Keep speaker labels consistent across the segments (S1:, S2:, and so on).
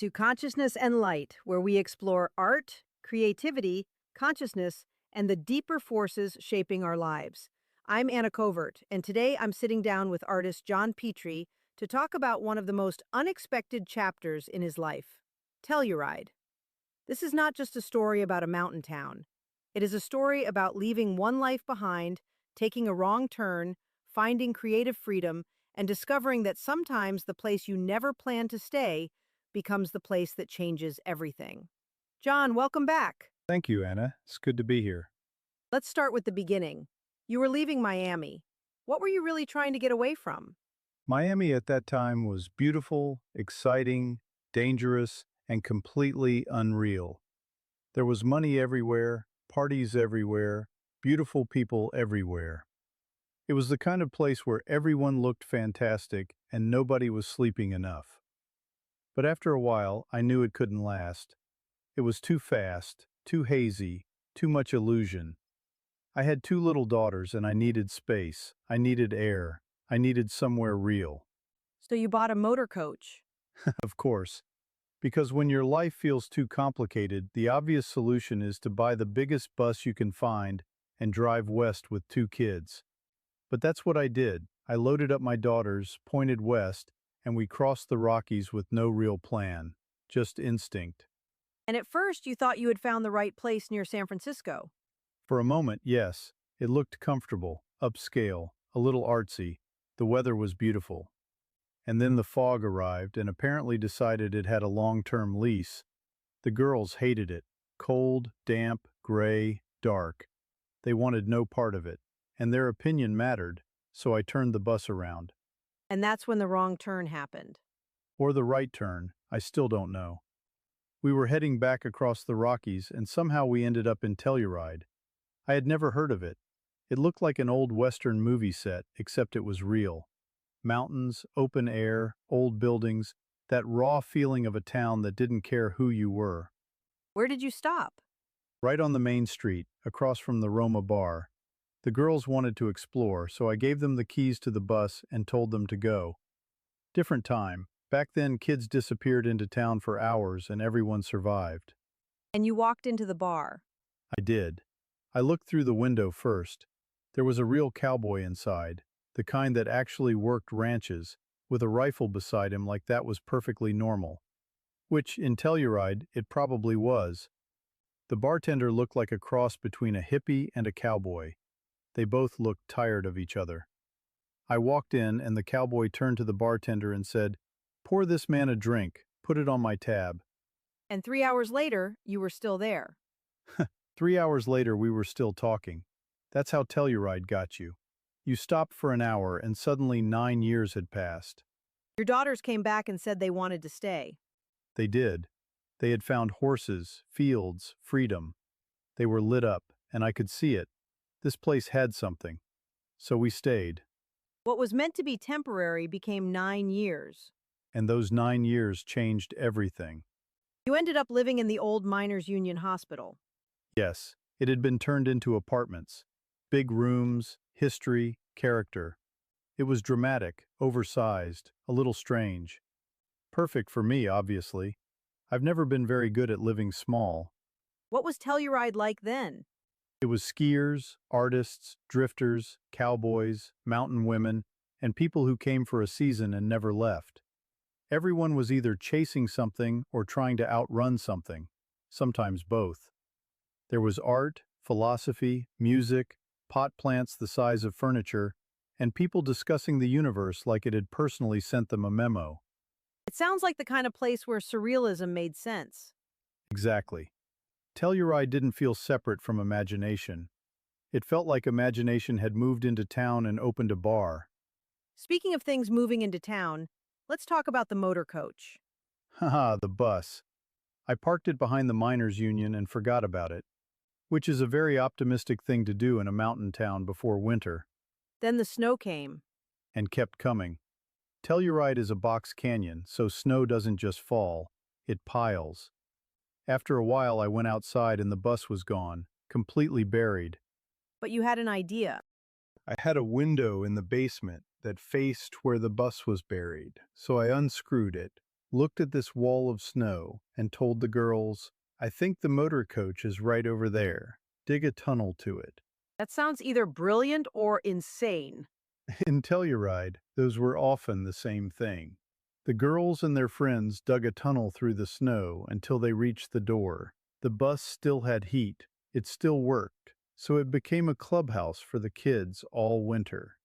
S1: to Consciousness and Light, where we explore art, creativity, consciousness, and the deeper forces shaping our lives. I'm Anna Covert, and today I'm sitting down with artist John Pitre to talk about one of the most unexpected chapters in his life, Telluride. This is not just a story about a mountain town. It is a story about leaving one life behind, taking a wrong turn, finding creative freedom, and discovering that sometimes the place you never planned to stay becomes the place that changes everything. John, welcome back.
S2: Thank you, Anna. It's good to be here.
S1: Let's start with the beginning. You were leaving Miami. What were you really trying to get away from?
S2: Miami at that time was beautiful, exciting, dangerous, and completely unreal. There was money everywhere, parties everywhere, beautiful people everywhere. It was the kind of place where everyone looked fantastic and nobody was sleeping enough. But after a while, I knew it couldn't last. It was too fast, too hazy, too much illusion. I had two little daughters and I needed space, I needed air, I needed somewhere real.
S1: So you bought a motor coach.
S2: Of course, because when your life feels too complicated, the obvious solution is to buy the biggest bus you can find and drive west with two kids. But that's what I did. I loaded up my daughters, pointed west, and we crossed the Rockies with no real plan, just instinct.
S1: And at first you thought you had found the right place near San Francisco.
S2: For a moment, yes, it looked comfortable, upscale, a little artsy. The weather was beautiful. And then the fog arrived and apparently decided it had a long-term lease. The girls hated it. Cold, damp, gray, dark. They wanted no part of it. And their opinion mattered, so I turned the bus around.
S1: And that's when the wrong turn happened.
S2: Or the right turn, I still don't know. We were heading back across the Rockies and somehow we ended up in Telluride. I had never heard of it. It looked like an old Western movie set, except it was real. Mountains, open air, old buildings, that raw feeling of a town that didn't care who you were.
S1: Where did you stop?
S2: Right on the main street, across from the Roma bar. The girls wanted to explore, so I gave them the keys to the bus and told them to go. Different time. Back then, kids disappeared into town for hours and everyone survived.
S1: And you walked into the bar.
S2: I did. I looked through the window first. There was a real cowboy inside, the kind that actually worked ranches, with a rifle beside him like that was perfectly normal. Which, in Telluride, it probably was. The bartender looked like a cross between a hippie and a cowboy. They both looked tired of each other. I walked in and the cowboy turned to the bartender and said, "Pour this man a drink, put it on my tab."
S1: And 3 hours later, you were still there.
S2: 3 hours later we were still talking. That's how Telluride got you. You stopped for an hour and suddenly 9 years had passed.
S1: Your daughters came back and said they wanted to stay.
S2: They did. They had found horses, fields, freedom. They were lit up, and I could see it. This place had something. So we stayed.
S1: What was meant to be temporary became 9 years.
S2: And those 9 years changed everything.
S1: You ended up living in the old Miners Union Hospital.
S2: Yes, it had been turned into apartments. Big rooms, history, character. It was dramatic, oversized, a little strange. Perfect for me, obviously. I've never been very good at living small.
S1: What was Telluride like then?
S2: It was skiers, artists, drifters, cowboys, mountain women, and people who came for a season and never left. Everyone was either chasing something or trying to outrun something, sometimes both. There was art, philosophy, music, pot plants the size of furniture, and people discussing the universe like it had personally sent them a memo.
S1: It sounds like the kind of place where surrealism made sense.
S2: Exactly. Telluride didn't feel separate from imagination. It felt like imagination had moved into town and opened a bar.
S1: Speaking of things moving into town, let's talk about the motor coach.
S2: Haha, the bus. I parked it behind the Miners Union and forgot about it, which is a very optimistic thing to do in a mountain town before winter.
S1: Then the snow came.
S2: And kept coming. Telluride is a box canyon, so snow doesn't just fall, it piles. After a while I went outside and the bus was gone, completely buried.
S1: But you had an idea.
S2: I had a window in the basement that faced where the bus was buried, so I unscrewed it, looked at this wall of snow, and told the girls, I think the motor coach is right over there. Dig a tunnel to it.
S1: That sounds either brilliant or insane.
S2: In Telluride, those were often the same thing. The girls and their friends dug a tunnel through the snow until they reached the door. The bus still had heat, it still worked, so it became a clubhouse for the kids all winter.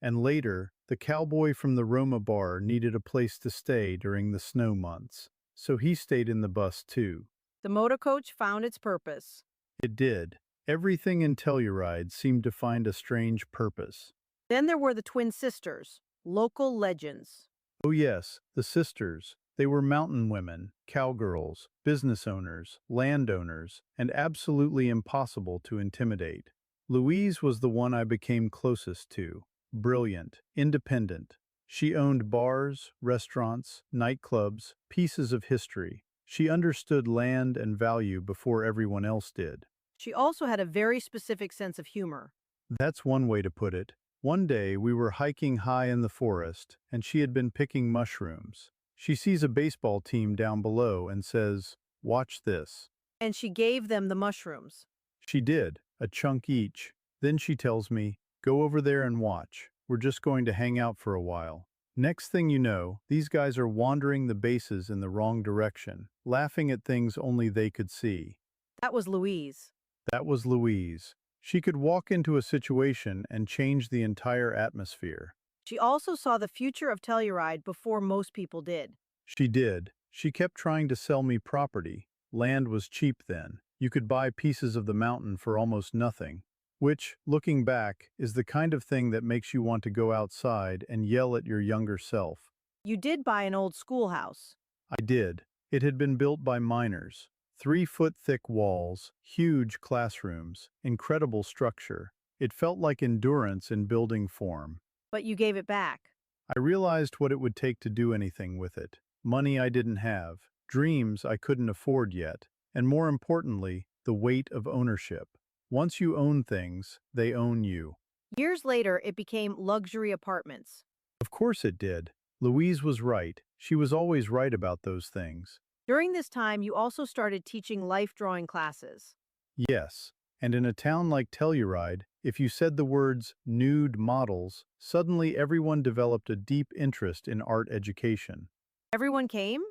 S2: And later, the cowboy from the Roma bar needed a place to stay during the snow months, so he stayed in the bus too.
S1: The motor coach found its purpose.
S2: It did. Everything in Telluride seemed to find a strange purpose.
S1: Then there were the twin sisters, local legends.
S2: Oh, yes, the sisters. They were mountain women, cowgirls, business owners, landowners, and absolutely impossible to intimidate. Louise was the one I became closest to. Brilliant, independent. She owned bars, restaurants, nightclubs, pieces of history. She understood land and value before everyone else did.
S1: She also had a very specific sense of humor.
S2: That's one way to put it. One day we were hiking high in the forest, and she had been picking mushrooms. She sees a baseball team down below and says, "Watch this."
S1: And she gave them the mushrooms.
S2: She did, a chunk each. Then she tells me, "Go over there and watch. We're just going to hang out for a while." Next thing you know, these guys are wandering the bases in the wrong direction, laughing at things only they could see.
S1: That was Louise.
S2: That was Louise. She could walk into a situation and change the entire atmosphere.
S1: She also saw the future of Telluride before most people did.
S2: She did. She kept trying to sell me property. Land was cheap then. You could buy pieces of the mountain for almost nothing, which, looking back, is the kind of thing that makes you want to go outside and yell at your younger self.
S1: You did buy an old schoolhouse.
S2: I did. It had been built by miners. 3-foot thick walls, huge classrooms, incredible structure. It felt like endurance in building form.
S1: But you gave it back.
S2: I realized what it would take to do anything with it. Money I didn't have, dreams I couldn't afford yet, and more importantly, the weight of ownership. Once you own things, they own you.
S1: Years later, it became luxury apartments.
S2: Of course it did. Louise was right. She was always right about those things.
S1: During this time, you also started teaching life drawing classes.
S2: Yes, and in a town like Telluride, if you said the words nude models, suddenly everyone developed a deep interest in art education.
S1: Everyone came?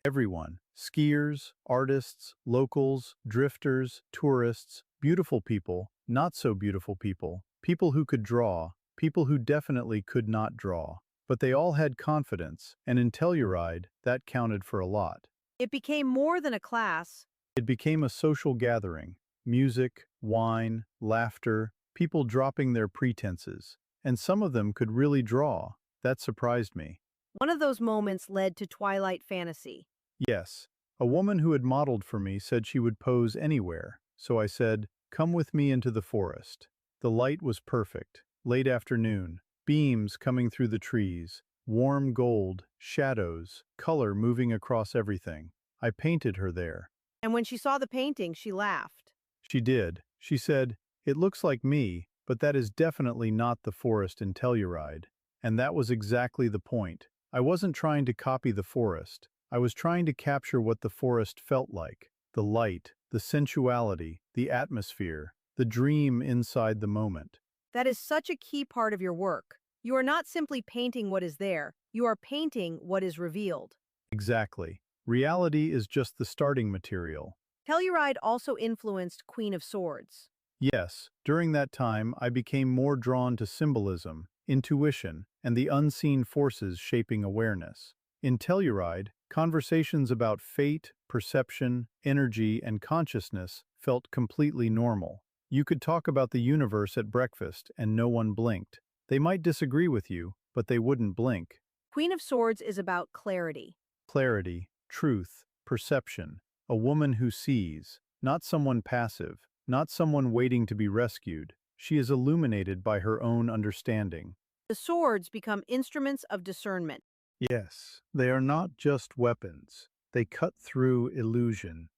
S2: Everyone. Skiers, artists, locals, drifters, tourists, beautiful people, not so beautiful people, people who could draw, people who definitely could not draw. But they all had confidence, and in Telluride, that counted for a lot.
S1: It became more than a class.
S2: It became a social gathering. Music, wine, laughter, people dropping their pretenses. And some of them could really draw. That surprised me.
S1: One of those moments led to Twilight fantasy.
S2: Yes, a woman who had modeled for me said she would pose anywhere, so I said, "Come with me into the forest." The light was perfect. Late afternoon, beams coming through the trees, warm gold, shadows, color moving across everything. I painted her there.
S1: And when she saw the painting, she laughed.
S2: She did. She said, "It looks like me, but that is definitely not the forest in Telluride." And that was exactly the point. I wasn't trying to copy the forest. I was trying to capture what the forest felt like. The light, the sensuality, the atmosphere, the dream inside the moment.
S1: That is such a key part of your work. You are not simply painting what is there, you are painting what is revealed.
S2: Exactly. Reality is just the starting material.
S1: Telluride also influenced Queen of Swords.
S2: Yes, during that time I became more drawn to symbolism, intuition, and the unseen forces shaping awareness. In Telluride, conversations about fate, perception, energy, and consciousness felt completely normal. You could talk about the universe at breakfast and no one blinked. They might disagree with you, but they wouldn't blink.
S1: Queen of Swords is about clarity.
S2: Clarity, truth, perception. A woman who sees, not someone passive, not someone waiting to be rescued. She is illuminated by her own understanding.
S1: The swords become instruments of discernment.
S2: Yes, they are not just weapons. They cut through illusion.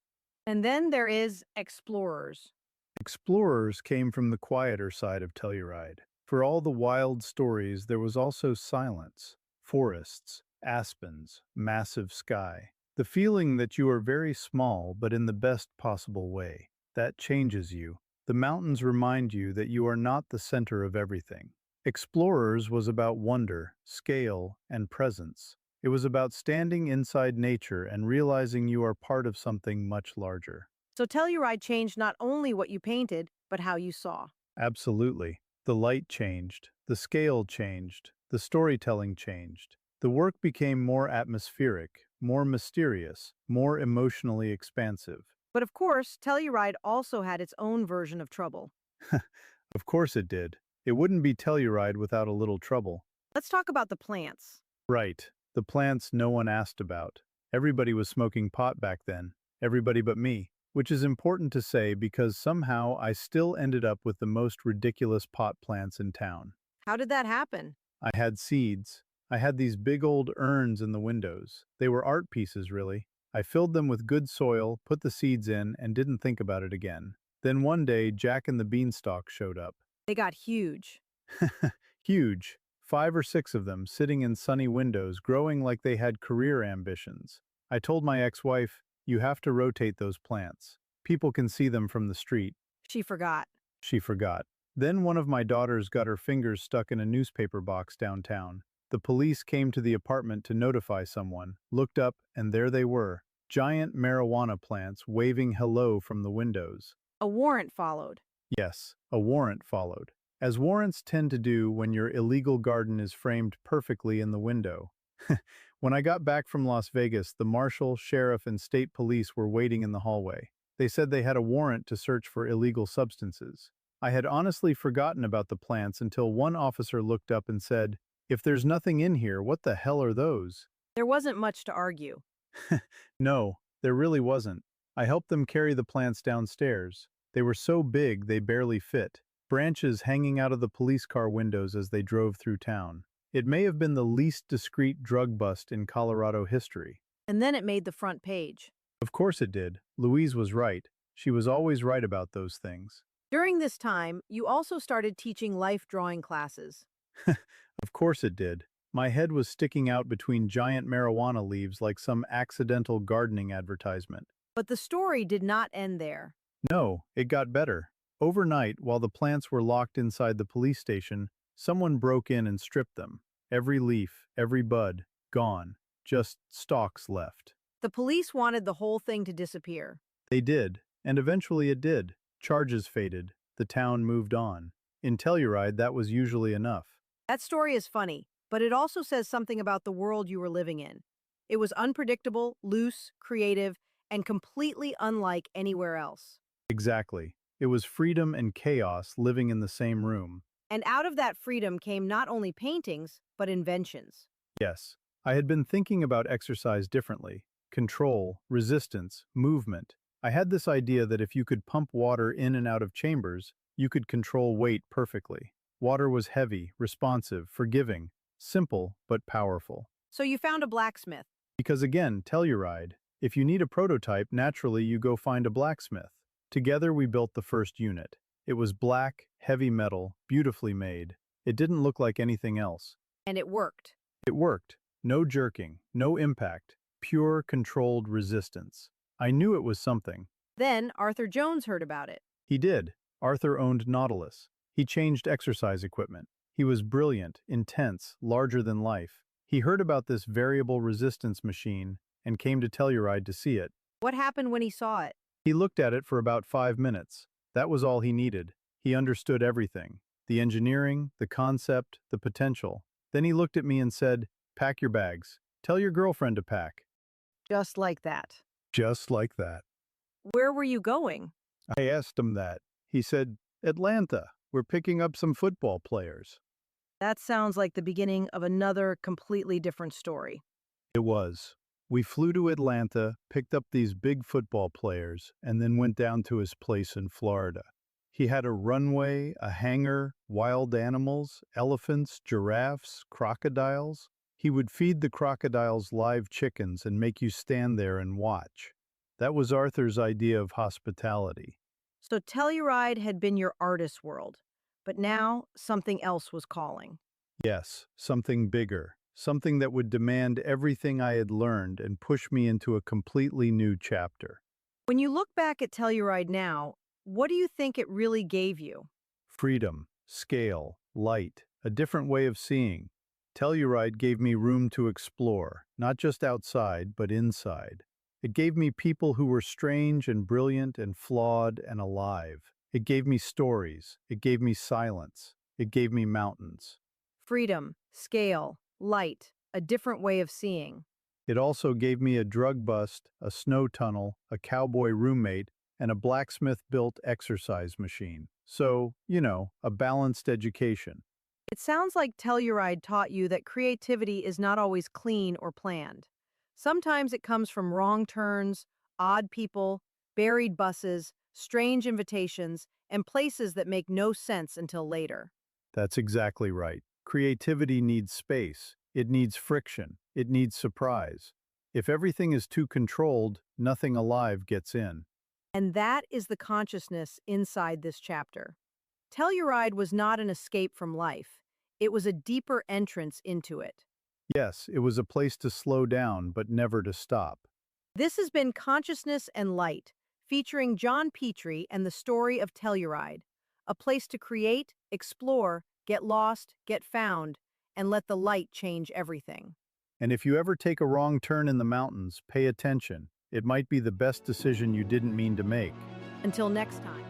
S1: And then there is explorers.
S2: Explorers came from the quieter side of Telluride. For all the wild stories, there was also silence, forests, aspens, massive sky. The feeling that you are very small but in the best possible way. That changes you. The mountains remind you that you are not the center of everything. Explorers was about wonder, scale, and presence. It was about standing inside nature and realizing you are part of something much larger.
S1: So Telluride changed not only what you painted, but how you saw.
S2: Absolutely. The light changed, the scale changed, the storytelling changed. The work became more atmospheric, more mysterious, more emotionally expansive.
S1: But of course, Telluride also had its own version of trouble.
S2: Of course it did. It wouldn't be Telluride without a little trouble.
S1: Let's talk about the plants.
S2: Right. The plants no one asked about. Everybody was smoking pot back then. Everybody but me. Which is important to say because somehow I still ended up with the most ridiculous pot plants in town.
S1: How did that happen?
S2: I had seeds. I had these big old urns in the windows. They were art pieces, really. I filled them with good soil, put the seeds in, and didn't think about it again. Then one day, Jack and the Beanstalk showed up.
S1: They got huge.
S2: Huge. 5 or 6 of them sitting in sunny windows, growing like they had career ambitions. I told my ex-wife, "You have to rotate those plants. People can see them from the street."
S1: She forgot.
S2: She forgot. Then one of my daughters got her fingers stuck in a newspaper box downtown. The police came to the apartment to notify someone, looked up, and there they were, giant marijuana plants waving hello from the windows.
S1: A warrant followed.
S2: Yes, a warrant followed. As warrants tend to do when your illegal garden is framed perfectly in the window. When I got back from Las Vegas, the marshal, sheriff, and state police were waiting in the hallway. They said they had a warrant to search for illegal substances. I had honestly forgotten about the plants until one officer looked up and said, "If there's nothing in here, what the hell are those?"
S1: There wasn't much to argue.
S2: No, there really wasn't. I helped them carry the plants downstairs. They were so big they barely fit. Branches hanging out of the police car windows as they drove through town. It may have been the least discreet drug bust in Colorado history.
S1: And then it made the front page.
S2: Of course it did. Louise was right. She was always right about those things.
S1: During this time, you also started teaching life drawing classes.
S2: Of course it did. My head was sticking out between giant marijuana leaves like some accidental gardening advertisement.
S1: But the story did not end there.
S2: No, it got better. Overnight, while the plants were locked inside the police station, someone broke in and stripped them. Every leaf, every bud, gone. Just stalks left.
S1: The police wanted the whole thing to disappear.
S2: They did, and eventually it did. Charges faded. The town moved on. In Telluride, that was usually enough.
S1: That story is funny, but it also says something about the world you were living in. It was unpredictable, loose, creative, and completely unlike anywhere else.
S2: Exactly. It was freedom and chaos living in the same room.
S1: And out of that freedom came not only paintings, but inventions.
S2: Yes, I had been thinking about exercise differently. Control, resistance, movement. I had this idea that if you could pump water in and out of chambers, you could control weight perfectly. Water was heavy, responsive, forgiving, simple, but powerful.
S1: So you found a blacksmith.
S2: Because again, Telluride, if you need a prototype, naturally you go find a blacksmith. Together we built the first unit. It was black, heavy metal, beautifully made. It didn't look like anything else.
S1: And it worked.
S2: It worked. No jerking, no impact, pure controlled resistance. I knew it was something.
S1: Then Arthur Jones heard about it.
S2: He did. Arthur owned Nautilus. He changed exercise equipment. He was brilliant, intense, larger than life. He heard about this variable resistance machine and came to Telluride to see it.
S1: What happened when he saw it?
S2: He looked at it for about 5 minutes. That was all he needed. He understood everything. The engineering, the concept, the potential. Then he looked at me and said, "Pack your bags. Tell your girlfriend to pack."
S1: Just like that.
S2: Just like that.
S1: Where were you going?
S2: I asked him that. He said, "Atlanta. We're picking up some football players."
S1: That sounds like the beginning of another completely different story.
S2: It was. We flew to Atlanta, picked up these big football players, and then went down to his place in Florida. He had a runway, a hangar, wild animals, elephants, giraffes, crocodiles. He would feed the crocodiles live chickens and make you stand there and watch. That was Arthur's idea of hospitality.
S1: So Telluride had been your artist's world, but now something else was calling.
S2: Yes, something bigger, something that would demand everything I had learned and push me into a completely new chapter.
S1: When you look back at Telluride now, what do you think it really gave you?
S2: Freedom, scale, light, a different way of seeing. Telluride gave me room to explore, not just outside, but inside. It gave me people who were strange and brilliant and flawed and alive. It gave me stories. It gave me silence. It gave me mountains.
S1: Freedom, scale, light, a different way of seeing.
S2: It also gave me a drug bust, a snow tunnel, a cowboy roommate, and a blacksmith-built exercise machine. So, a balanced education.
S1: It sounds like Telluride taught you that creativity is not always clean or planned. Sometimes it comes from wrong turns, odd people, buried buses, strange invitations, and places that make no sense until later.
S2: That's exactly right. Creativity needs space. It needs friction. It needs surprise. If everything is too controlled, nothing alive gets in.
S1: And that is the consciousness inside this chapter. Telluride was not an escape from life. It was a deeper entrance into it.
S2: Yes, it was a place to slow down, but never to stop.
S1: This has been Consciousness and Light, featuring John Pitre and the story of Telluride, a place to create, explore, get lost, get found, and let the light change everything.
S2: And if you ever take a wrong turn in the mountains, pay attention. It might be the best decision you didn't mean to make.
S1: Until next time.